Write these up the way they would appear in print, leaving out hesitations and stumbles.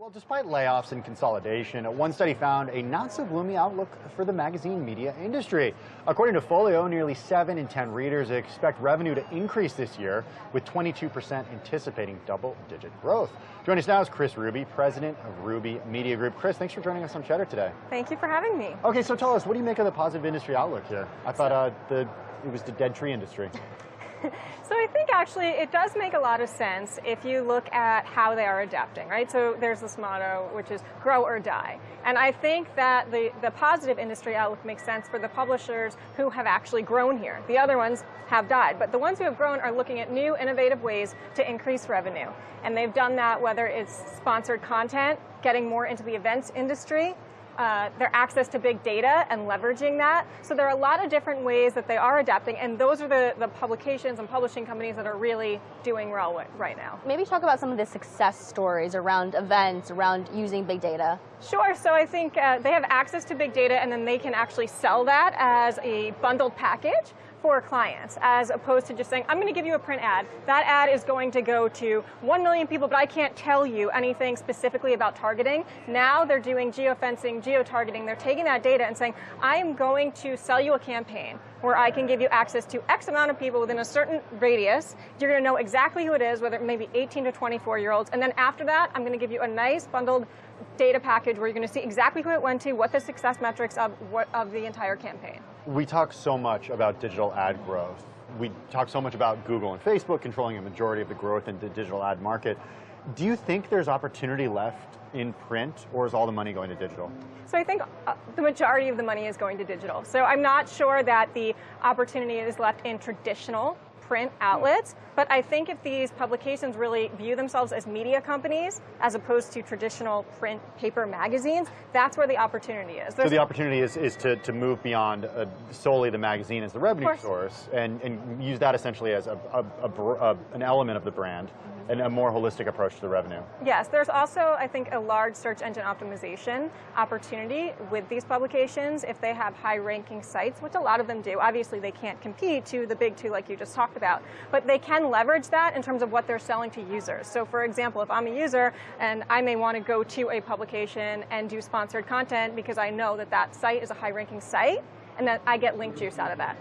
Well, despite layoffs and consolidation, one study found a not-so-gloomy outlook for the magazine media industry. According to Folio, nearly 7 in 10 readers expect revenue to increase this year, with 22% anticipating double-digit growth. Joining us now is Kris Ruby, president of Ruby Media Group. Kris, thanks for joining us on Cheddar today. Thank you for having me. Okay, so tell us, what do you make of the positive industry outlook here? I thought it was the dead tree industry. So I think actually it does make a lot of sense if you look at how they are adapting, right? So there's this motto, which is grow or die. And I think that the positive industry outlook makes sense for the publishers who have actually grown here. The other ones have died, but the ones who have grown are looking at new, innovative ways to increase revenue. And they've done that whether it's sponsored content, getting more into the events industry, their access to big data and leveraging that. So there are a lot of different ways that they are adapting, and those are the publications and publishing companies that are really doing well right now. Maybe talk about some of the success stories around events, around using big data. Sure, so I think they have access to big data, and then they can actually sell that as a bundled package for clients, as opposed to just saying, I'm going to give you a print ad. That ad is going to go to 1 million people, but I can't tell you anything specifically about targeting. Now they're doing geofencing, geo-targeting. They're taking that data and saying, I am going to sell you a campaign where I can give you access to X amount of people within a certain radius. You're going to know exactly who it is, whether it may be 18 to 24-year-olds. And then after that, I'm going to give you a nice bundled data package where you're going to see exactly who it went to, what the success metrics of the entire campaign. We talk so much about digital ad growth. We talk so much about Google and Facebook controlling a majority of the growth in the digital ad market. Do you think there's opportunity left in print, or is all the money going to digital? So I think the majority of the money is going to digital. So I'm not sure that the opportunity is left in traditional print outlets, but I think if these publications really view themselves as media companies as opposed to traditional print paper magazines, that's where the opportunity is. So the opportunity is to move beyond solely the magazine as the revenue source and use that essentially as an element of the brand and a more holistic approach to the revenue. Yes, there's also, I think, a large search engine optimization opportunity with these publications if they have high-ranking sites, which a lot of them do. Obviously, they can't compete to the big two like you just talked about, but they can leverage that in terms of what they're selling to users. So for example, if I'm a user and I may want to go to a publication and do sponsored content because I know that that site is a high-ranking site, and that I get link juice out of that.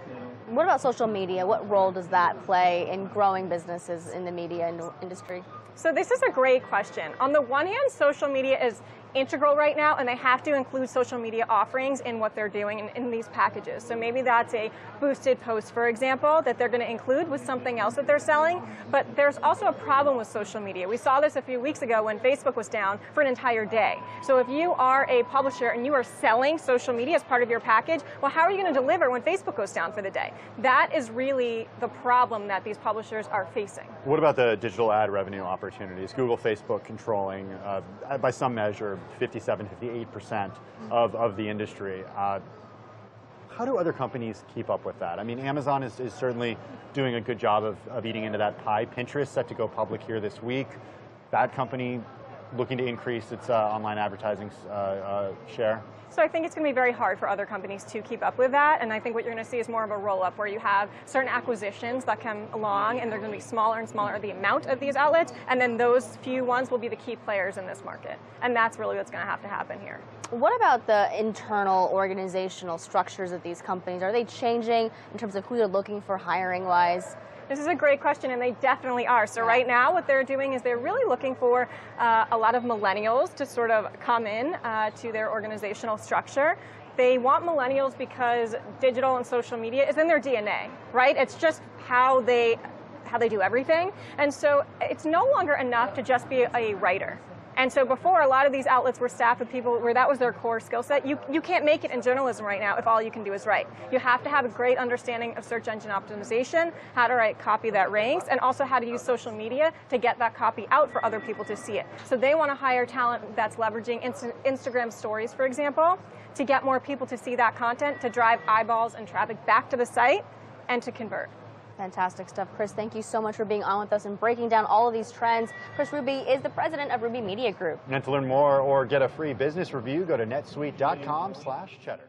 What about social media? What role does that play in growing businesses in the media industry? So this is a great question. On the one hand, social media is integral right now, and they have to include social media offerings in what they're doing in these packages. So maybe that's a boosted post, for example, that they're going to include with something else that they're selling. But there's also a problem with social media. We saw this a few weeks ago when Facebook was down for an entire day. So if you are a publisher and you are selling social media as part of your package, well, how are you going to deliver when Facebook goes down for the day? That is really the problem that these publishers are facing. What about the digital ad revenue opportunities? Google, Facebook controlling, by some measure, 57, 58% of the industry. How do other companies keep up with that? I mean, Amazon is certainly doing a good job of eating into that pie. Pinterest set to go public here this week. That company looking to increase its online advertising share. So I think it's going to be very hard for other companies to keep up with that, and I think what you're going to see is more of a roll-up where you have certain acquisitions that come along, and they're going to be smaller and smaller the amount of these outlets, and then those few ones will be the key players in this market, and that's really what's going to have to happen here. What about the internal organizational structures of these companies? Are they changing in terms of who they're looking for hiring-wise? This is a great question, and they definitely are. So right now what they're doing is they're really looking for a lot of millennials to sort of come in to their organizational structure. They want millennials because digital and social media is in their DNA, right? It's just how they do everything. And so it's no longer enough to just be a writer. And so before, a lot of these outlets were staffed with people where that was their core skill set. You can't make it in journalism right now if all you can do is write. You have to have a great understanding of search engine optimization, how to write copy that ranks, and also how to use social media to get that copy out for other people to see it. So they want to hire talent that's leveraging Instagram stories, for example, to get more people to see that content, to drive eyeballs and traffic back to the site, and to convert. Fantastic stuff. Kris, thank you so much for being on with us and breaking down all of these trends. Kris Ruby is the president of Ruby Media Group. And to learn more or get a free business review, go to netsuite.com/cheddar.